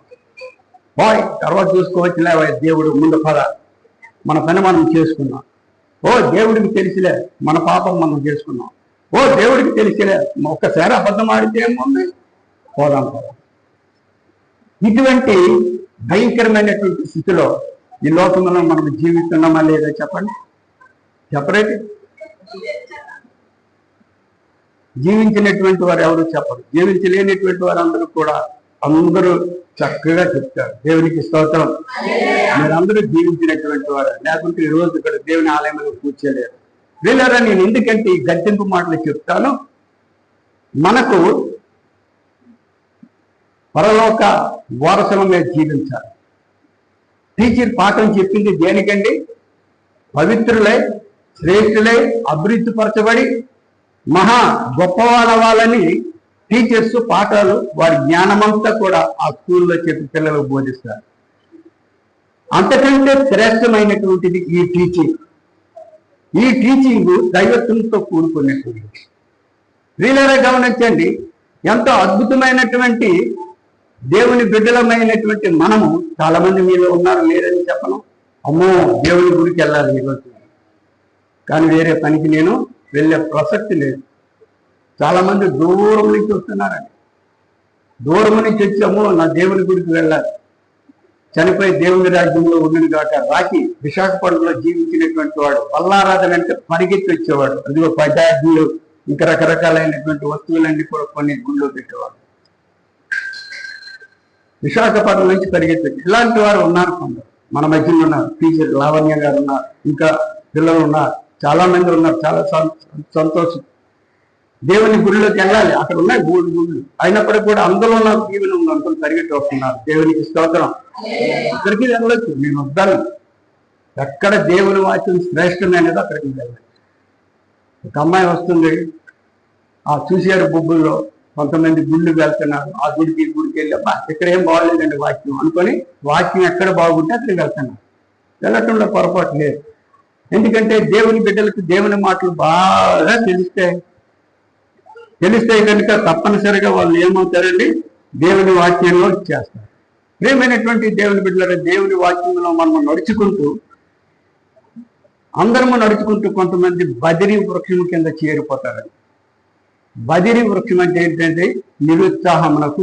తర్వాత చూసుకోవచ్చులే, దేవుడు ముందు పద, మన పని మనం చేసుకున్నాం. దేవుడికి తెలిసిలే, మన పాపం మనం చేసుకున్నాం. దేవుడికి తెలిసిలే, ఒక్కసారి అబద్ధం ఆడితే ఏముంది, పోదాం పోదాం. ఇటువంటి భయంకరమైనటువంటి స్థితిలో ఈ లోకంలో మనం జీవిస్తున్నామా లేదా చెప్పండి? చెప్పరేది? జీవించినటువంటి వారు ఎవరు చెప్పరు. జీవించలేనటువంటి వారు అందరూ చక్కగా చెప్తారు. దేవునికి స్తోత్రం. మీరందరూ జీవించినటువంటి వారు, లేకుంటే ఈ రోజు ఇక్కడ దేవుని ఆలయంలో కూర్చోలేరు. వీళ్ళరా నేను ఎందుకంటే ఈ గద్దెంపు మాటలు చెప్తాను. మనకు పరలోక వారసుల మీద జీవించాలి. టీచర్ పాఠం చెప్పింది దేనికండి? పవిత్రులై శ్రేష్ఠులై అభివృద్ధి పరచబడి మహా గొప్పవాళ్ళని టీచర్స్ పాఠాలు వారి జ్ఞానమంతా కూడా ఆ స్కూల్లో చెప్పి పిల్లలకు బోధిస్తారు. అంతకంటే శ్రేష్టమైనటువంటిది ఈ టీచింగ్. ఈ టీచింగ్ దైవత్వంతో కూడుకున్నటువంటిది. వీళ్ళగా గమనించండి, ఎంతో అద్భుతమైనటువంటి దేవుని బిడ్డలమైనటువంటి మనము, చాలా మంది మీలో ఉన్నారు, లేరని చెప్పను, అమ్మో దేవుని గుడికి వెళ్ళాలి ఈరోజు, కానీ వేరే పనికి నేను వెళ్ళే ప్రసక్తి లేదు. చాలా మంది దూరం నుంచి వస్తున్నారండి. దూరం నుంచి వచ్చాము, నా దేవుని గుడికి వెళ్ళాలి, చనిపోయి దేవుని రాజ్యంలో ఉన్నది కాక రాకి విశాఖపట్నంలో జీవించినటువంటి వాడు పల్లారాధన అంటే పరిగెత్తి వచ్చేవాడు. అదిగో పదార్థులు ఇంకా రకరకాలైనటువంటి వస్తువులన్నీ కూడా కొన్ని గుళ్ళో పెట్టేవాడు. విశాఖపట్నం నుంచి పరిగెత్తి ఇలాంటి వారు ఉన్నారు. కొందరు మన మధ్యలో ఉన్నారు. టీచర్ లావణ్య గారు ఉన్నారు, ఇంకా పిల్లలు ఉన్నారు, చాలా మంది ఉన్నారు. చాలా సంతోషం. దేవుని గుడిలోకి వెళ్ళాలి, అక్కడ ఉన్నాయి 3 గుళ్ళు, అయినప్పటికీ కూడా అందులో నాకు దీవెన ఉంది అనుకుని పరిగెట్టి వస్తున్నారు. దేవునికి స్తోత్రం. అక్కడికి వెళ్ళొచ్చు, నేను వద్దాను. ఎక్కడ దేవుని వాక్యం శ్రేష్టమైనది అక్కడికి వెళ్ళచ్చు. ఒక అమ్మాయి వస్తుంది, ఆ చూసారు బొబ్బుల్లో కొంతమంది గుళ్ళకి వెళ్తున్నారు, ఆ గుడికి వెళ్ళి అబ్బా ఇక్కడ ఏం బాగోలేదండి వాక్యం అనుకొని వాక్యం ఎక్కడ బాగుంటే అక్కడికి వెళ్తున్నారు. వెళ్ళటంలో పొరపాటు లేదు. ఎందుకంటే దేవుని బిడ్డలకు దేవుని మాటలు బాగా తెలిస్తే కనుక తప్పనిసరిగా వాళ్ళు ఏమవుతారండి, దేవుని వాక్యంలో చేస్తారు. ప్రియమైనటువంటి దేవుని బిడ్డల, దేవుని వాక్యంలో మనం అందరము నడుచుకుంటూ కొంతమంది బదిరి వృక్షం కింద చేరిపోతారండి. బదిరి వృక్షం అంటే ఏంటంటే నిరుత్సాహమునకు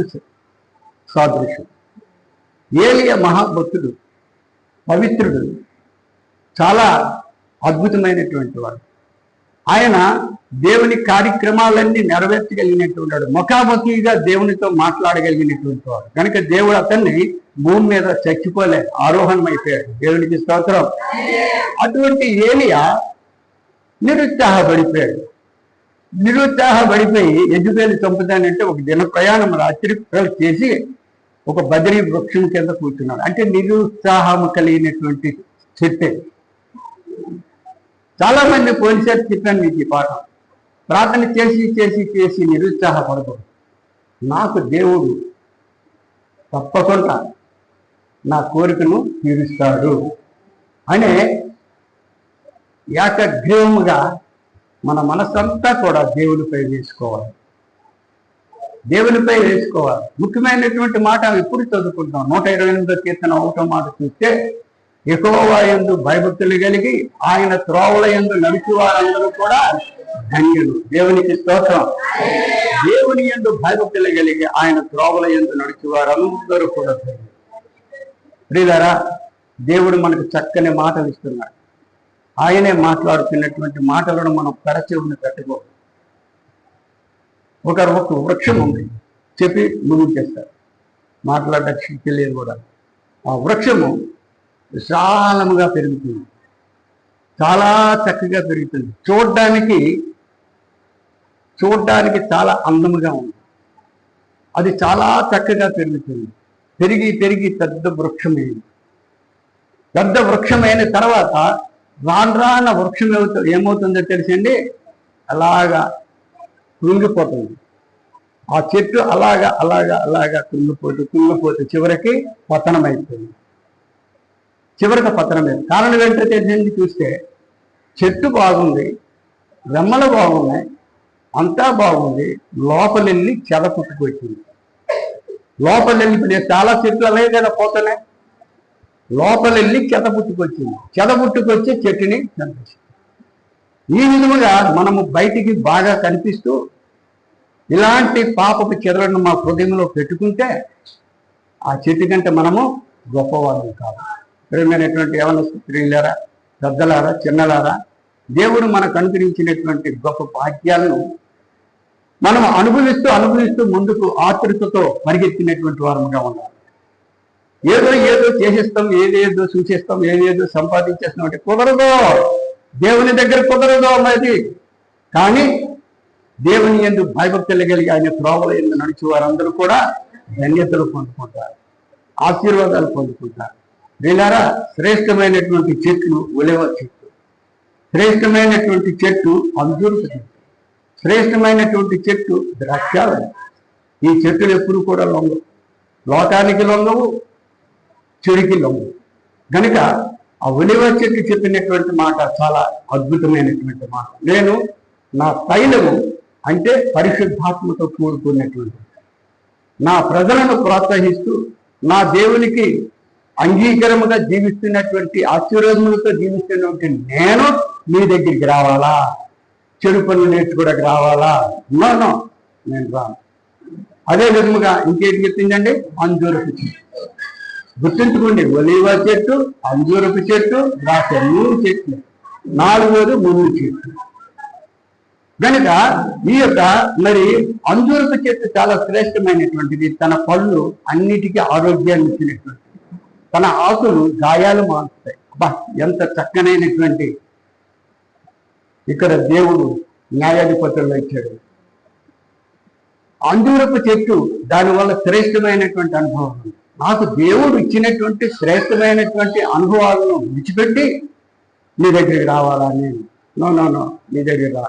సాదృశ్యం. ఏలియా మహాభక్తుడు, పవిత్రుడు, చాలా అద్భుతమైనటువంటి వాడు. ఆయన దేవుని కార్యక్రమాలన్నీ నెరవేర్చగలిగినటువంటి వాడు, ముఖాముఖిగా దేవునితో మాట్లాడగలిగినటువంటి వాడు. కనుక దేవుడు అతన్ని భూమి మీద చచ్చిపోలే, ఆరోహణమైపోయాడు. దేవునికి స్తోత్రం. అటువంటి ఏలియా నిరుత్సాహపడిపోయి యెజబెలు చంపుతానంటే ఒక దిన ప్రయాణం రాత్రి చేసి ఒక బదిరి వృక్షం కింద కూర్చున్నాడు. అంటే నిరుత్సాహము కలిగినటువంటి చెట్టే. చాలా మంది పోలీసారు చెప్పాను మీకు ఈ పాఠం. ప్రార్థన చేసి నిరుత్సాహపడకూడదు. నాకు దేవుడు తప్పకుండా నా కోరికను తీరుస్తాడు అనే ఏకగ్రీవముగా మన మనసంతా కూడా దేవునిపై వేసుకోవాలి. ముఖ్యమైనటువంటి మాట ఎప్పుడు చదువుకుంటాం. 128వ కీర్తన 1వ మాట చూస్తే, యెహోవా యందు భయభక్తులు కలిగి ఆయన త్రోవల యందు నడిచి వారందరూ కూడా ధన్యులు. దేవునికి స్తోత్రం. దేవుని యందు భయభక్తులు కలిగి ఆయన త్రోవల యందు నడిచి వారందరూ కూడా ధన్యులు. ప్రియులారా, దేవుడు మనకు చక్కని మాటలు ఇస్తున్నాడు. ఆయనే మాట్లాడుతున్నటువంటి మాటలను మనం పెడచెవిని పెట్టుకో. ఒక వృక్షం ఉంది, చెప్పి ముగించేస్తారు, మాట్లాడడానికి తెలియదు కూడా. ఆ వృక్షము విశాలముగా పెరుగుతుంది, చాలా చక్కగా పెరుగుతుంది, చూడడానికి చాలా అందముగా ఉంది. అది చాలా చక్కగా పెరుగుతుంది. పెరిగి పెద్ద వృక్షమైంది. పెద్ద వృక్షమైన తర్వాత రాను వృక్షం ఏమవుతుందో తెలిసింది, అలాగా కృంగిపోతుంది. ఆ చెట్టు అలాగా కృంగిపోతే చివరికి పతనమైపోయింది. కారణం ఏంటో తెలిసింది. చూస్తే చెట్టు బాగుంది, రెమ్మలు బాగున్నాయి, అంతా బాగుంది. లోపలెళ్ళి చెద పుట్టుకొచ్చింది. చాలా చెట్లు అలాగే కదా పోతున్నాయి. లోపలెళ్ళి చెద పుట్టుకొచ్చి చెట్టుని చంపేసింది. ఈ విధముగా మనము బయటికి బాగా కనిపిస్తూ ఇలాంటి పాపపు చెదలను మా హృదయంలో పెట్టుకుంటే ఆ చెట్టు కంటే మనము గొప్పవాళ్ళం కాదు. ప్రియమైనటువంటి యవన స్త్రీలారా, పెద్దలారా, చిన్నలారా, దేవుడు మనకు అనుగ్రహించినటువంటి గొప్ప భాగ్యాలను మనం అనుభవిస్తూ ముందుకు ఆతృతతో పరిగెత్తినటువంటి వారముగా ఉండాలి. ఏదో చేసేస్తాం, ఏదేదో సూచిస్తాం, ఏదేదో సంపాదించేస్తాం అంటే కుదరదు. దేవుని దగ్గర కుదరదు అన్నది. కానీ దేవుని యందు భయభక్తులు కలిగి ఆయన త్రోవల యందు నడిచి వారందరూ కూడా ధన్యతలు పొందుకుంటారు, ఆశీర్వాదాలు పొందుకుంటారు. వీళ్ళారా, శ్రేష్టమైనటువంటి చెట్లు ఒలివ చెట్లు, శ్రేష్టమైనటువంటి చెట్టు అంజూరపు చెట్టు, శ్రేష్టమైనటువంటి చెట్టు ద్రాక్షావళి. ఈ చెట్టులు ఎప్పుడు కూడా లొంగవు, లోకానికి లొంగవు, చెడుకి లొంగవు. కనుక ఆ ఒలివ చెట్టు చెప్పినటువంటి మాట చాలా అద్భుతమైనటువంటి మాట. నేను నా తైలము అంటే పరిశుద్ధాత్మతో కూడుకున్నటువంటి నా ప్రజలను ప్రోత్సహిస్తూ నా దేవునికి అంగీకారముగా జీవిస్తున్నటువంటి ఆశీర్వాదములతో జీవిస్తున్నటువంటి నేను మీ దగ్గరికి రావాలా? చెడు పనులు నేర్చుకోవడానికి రావాలా? నో, నేను రాను. అదే విధముగా ఇంకేంటి చెప్పిందండి? అంజూరపు చెట్టు. గుర్తుంచుకోండి, ఒలివ చెట్టు, అంజూరపు చెట్టు, ద్రాక్ష 3 చెట్లు. 4వది ముళ్ళు చెట్టు. కనుక ఈ యొక్క మరి అంజూరపు చెట్టు చాలా శ్రేష్టమైనటువంటిది. తన పళ్ళు అన్నిటికీ ఆరోగ్యాన్ని ఇచ్చినటువంటి, తన ఆకులు గాయాలు మారుస్తాయి. అబ్బా, ఎంత చక్కనైనటువంటి ఇక్కడ దేవుడు న్యాయాధిపతుల్లో ఇచ్చాడు. అంజూరపు చెట్టు దానివల్ల శ్రేష్టమైనటువంటి అనుభవం. నాకు దేవుడు ఇచ్చినటువంటి శ్రేష్టమైనటువంటి అనుభవాలను విడిచిపెట్టి నీ దగ్గరికి రావాలా? నేను నో నీ దగ్గర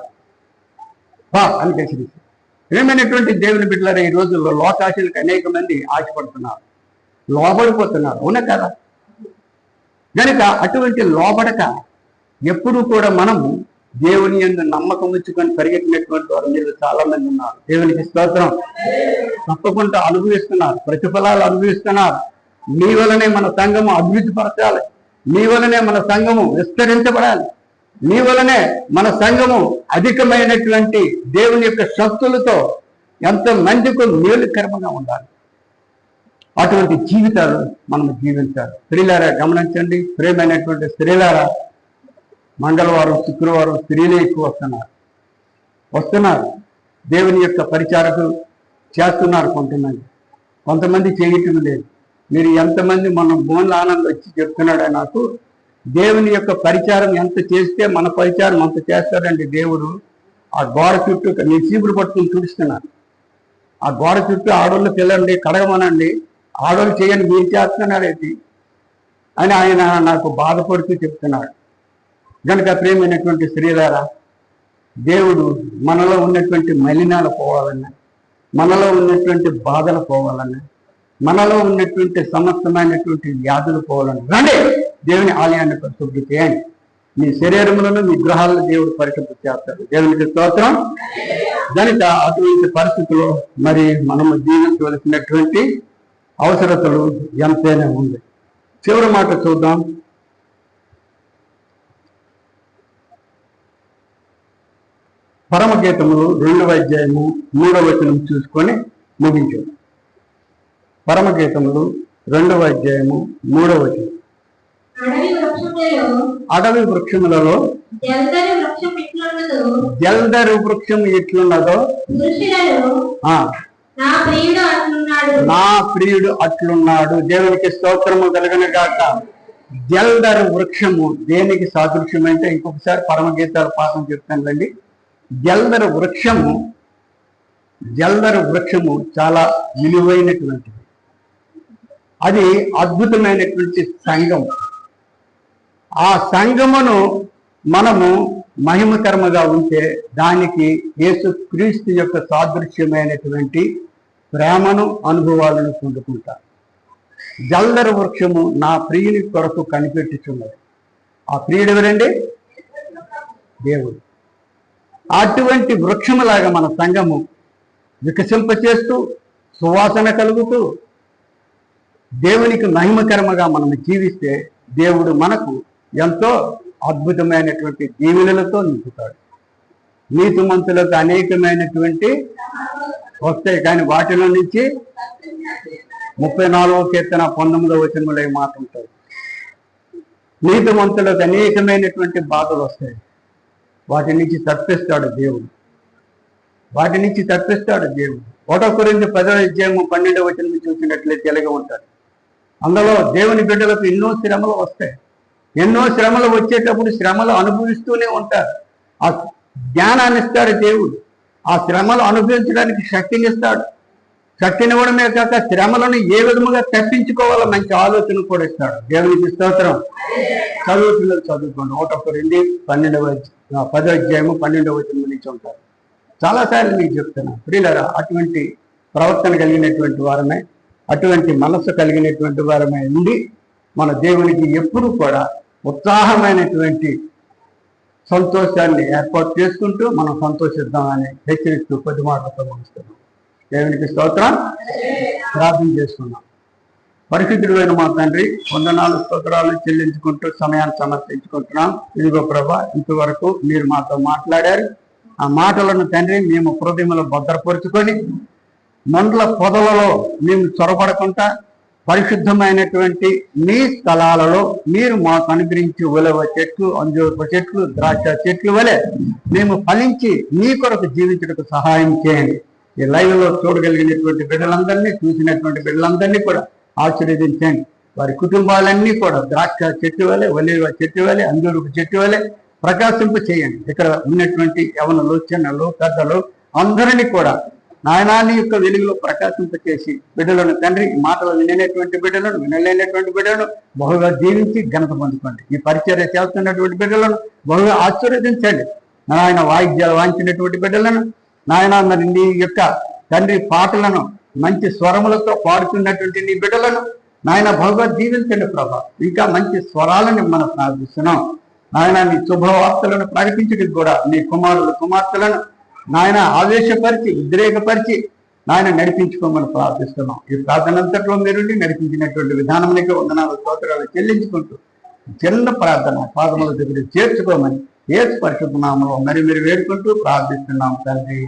రా అని హెచ్చరిస్తాను. ప్రేమైనటువంటి దేవుని బిడ్డలారా, ఈ రోజుల్లో లోకాశలకు అనేక మంది ఆశపడుతున్నారు, లోబడిపోతున్నారు. అవునా కదా? కనుక అటువంటి లోబడక ఎప్పుడు కూడా మనము దేవుని యందు నమ్మకం ఉంచుకొని పరిగెత్తినటువంటి వారు మీరు చాలా మంది ఉన్నారు. దేవునికి స్తోత్రం. తప్పకుండా అనుభవిస్తున్నారు, ప్రతిఫలాలు అనుభవిస్తున్నారు. మీ వలనే మన సంఘము అభివృద్ధి పరచాలి, మీ వలనే మన సంఘము విస్తరించబడాలి, మీ వలనే మన సంఘము అధికమైనటువంటి దేవుని యొక్క శక్తులతో ఎంతో మందికి మేలుకరముగా ఉండాలి. అటువంటి జీవితాలు మనం జీవించాలి. స్త్రీలారా గమనించండి, ప్రేమైనటువంటి స్త్రీలారా, మంగళవారం శుక్రవారం స్త్రీలే ఎక్కువ వస్తున్నారు. దేవుని యొక్క పరిచారకు చేస్తున్నారు కొంతమంది చేయటం లేదు. మీరు ఎంతమంది మన భూముల ఆనందం వచ్చి చెప్తున్నాడే నాకు, దేవుని యొక్క పరిచారం ఎంత చేస్తే మన పరిచారం అంత చేస్తాడండి దేవుడు. ఆ గోడ చుట్టూ నేను చీపురు పట్టుకుని చూపిస్తున్నాను. ఆ గోడ చుట్టూ ఆడోళ్ళు పిల్లండి, కడగమనండి, ఆడోళ్ళు చేయని మీరు చేస్తున్నాడేంటి అని ఆయన నాకు బాధపడుతూ చెప్తున్నాడు. కనుక ప్రేమైనటువంటి స్త్రీలారా, దేవుడు మనలో ఉన్నటువంటి మలినాలు పోవాలన్నా, మనలో ఉన్నటువంటి బాధలు పోవాలన్నా, మనలో ఉన్నటువంటి సమస్తమైనటువంటి వ్యాధులు పోవాలన్నా రండి దేవుని ఆలయాన్ని పరిశుద్ధి చేయండి. మీ శరీరములను మీ గృహాలను దేవుడు పరిశుద్ధి చేస్తాడు. దేవునికి స్తోత్రం. కనుక అటువంటి పరిస్థితుల్లో మరి మనము జీవించవలసినటువంటి అవసరతలు ఎంతైనా ఉంది. చివరి మాట చూద్దాం. పరమగీతములు 2వ అధ్యాయము 3వ వచనం చూసుకొని ముగించాం. పరమగీతములు 2వ అధ్యాయము 3వ వచనం. అడవి వృక్షములలో జల్దరు వృక్షం ఎట్లున్నదో నా ప్రియుడు అట్లున్నాడు. దేవునికి స్తోత్రము కలుగును గాక. జల్దరు వృక్షము దేనికి సాదృశ్యం అంటే, ఇంకొకసారి పరమగీతాల పాఠం చెప్తానులేండి. జల్దరు వృక్షము చాలా విలువైనటువంటిది. అది అద్భుతమైనటువంటి సంఘం. ఆ సంఘమును మనము మహిమకరముగా ఉంటే దానికి యేసుక్రీస్తు యొక్క సాదృశ్యమైనటువంటి ప్రేమను అనుభవాలను పొందుకుంటారు. జల్దరు వృక్షము నా ప్రియుని కొరకు కనిపెట్టుచున్నది. ఆ ప్రియుడు ఎవరండి? దేవుడు. అటువంటి వృక్షములాగా మన సంఘము వికసింపచేస్తూ సువాసన కలుగుతూ దేవునికి మహిమకరముగా మనం జీవిస్తే దేవుడు మనకు ఎంతో అద్భుతమైనటువంటి దీవెనలతో నింపుతాడు. నీతిమంతులకు అనేకమైనటువంటి వస్తాయి, కానీ వాటిలో నుంచి 34వ కీర్తన 19వ వచనంలో ఈ మాట ఉంటుంది. నీతిమంతులకు అనేకమైనటువంటి బాధలు వస్తాయి, వాటి నుంచి తప్పిస్తాడు దేవుడు. 1 కొరింథీ 10వ అధ్యాయము 12వ వచనం చూసినట్లయితే ఎలాగ ఉంటారు. అందులో దేవుని బిడ్డలకు ఎన్నో శ్రమలు వస్తాయి. ఎన్నో శ్రమలు వచ్చేటప్పుడు శ్రమలు అనుభవిస్తూనే ఉంటారు. ఆ జ్ఞానాన్ని ఇస్తాడు దేవుడు. ఆ శ్రమలు అనుభవించడానికి శక్తిని ఇస్తాడు. శక్తినివ్వడమే కాక శ్రమలను ఏ విధముగా తప్పించుకోవాలో మంచి ఆలోచన కూడా ఇస్తాడు. దేవునికి స్తోత్రం. చదువుకోండి 10వ అధ్యాయము 12వ వచనం నుంచి ఉంటారు. చాలాసార్లు మీకు చెప్తున్నాను ప్రియులారా, అటువంటి ప్రవర్తన కలిగినటువంటి వారమే, అటువంటి మనస్సు కలిగినటువంటి వారమే ఉండి మన దేవునికి ఎప్పుడు కూడా ఉత్సాహమైనటువంటి సంతోషాన్ని ఏర్పాటు చేసుకుంటూ మనం సంతోషిద్దామని హెచ్చరిస్తూ కొద్ది మాటలతో ముగిస్తున్నాం. దేవునికి స్తోత్రం. ప్రార్థన చేసుకున్నాం. పరిశుద్ధుడైన మా తండ్రి, వందనాలు స్తోత్రాలు చెల్లించుకుంటూ సమయాన్ని సమర్పించుకుంటున్నాం. ఇదిగో ప్రభా, ఇంతవరకు మీరు మాతో మాట్లాడారు. ఆ మాటలను తండ్రి మేము హృదయంలో భద్రపరుచుకొని మండల పొదలలో మేము చొరబడకుండా పరిశుద్ధమైనటువంటి మీ స్థలాలలో మీరు మాకు అనుగ్రహించి ఉలవ చెట్లు, అంజూరపు చెట్లు, ద్రాక్ష చెట్లు వలె మేము ఫలించి మీ కొరకు జీవించడానికి సహాయం చేయండి. ఈ లైవ్లో చూడగలిగినటువంటి బిడ్డలందరినీ, చూసినటువంటి బిడ్డలందరినీ కూడా ఆశీర్వదించండి. వారి కుటుంబాలన్నీ కూడా ద్రాక్ష చెట్టు వలె, ఒలివ చెట్టు వలె, అంజూరపు చెట్టు వలె ప్రకాశింప చేయండి. ఇక్కడ ఉన్నటువంటి యవనులు, చిన్నలు, పెద్దలు అందరినీ కూడా నాయనాన్ని యొక్క వెలుగులో ప్రకాశింప చేసి బిడ్డలను తండ్రి, మాటలు వినలేనటువంటి బిడ్డలను, వినలేనటువంటి బిడ్డలను బహుగా దీవించి ఘనత పొందుకోండి. ఈ పరిచర్య చేస్తున్నటువంటి బిడ్డలను బహుగా ఆశీర్వదించండి. నాయన వాయిద్యాలు వాయించినటువంటి బిడ్డలను, నాయన మరి నీ యొక్క తండ్రి పాటలను మంచి స్వరములతో పాడుతున్నటువంటి నీ బిడ్డలను నాయన బహుగా దీవించండి ప్రభా. ఇంకా మంచి స్వరాలను మనం ప్రార్థిస్తున్నాం. నాయన నీ శుభవార్తలను ప్రకటించడానికి కూడా నీ కుమారులు, కుమార్తెలను నాయన ఆవేశపరిచి, ఉద్రేకపరిచి నాయన నడిపించుకోమని ప్రార్థిస్తున్నాం. ఈ ప్రార్థన అంతట్లో మీరుండి నడిపించినటువంటి విధానంలో వందనాలు స్తోత్రాలు చెల్లించుకుంటూ చిన్న ప్రార్థన పాదముల దగ్గర చేర్చుకోమని యేసు పరిశుద్ధ నామములో మరి మీరు వేడుకుంటూ ప్రార్థిస్తున్నాం తండ్రి.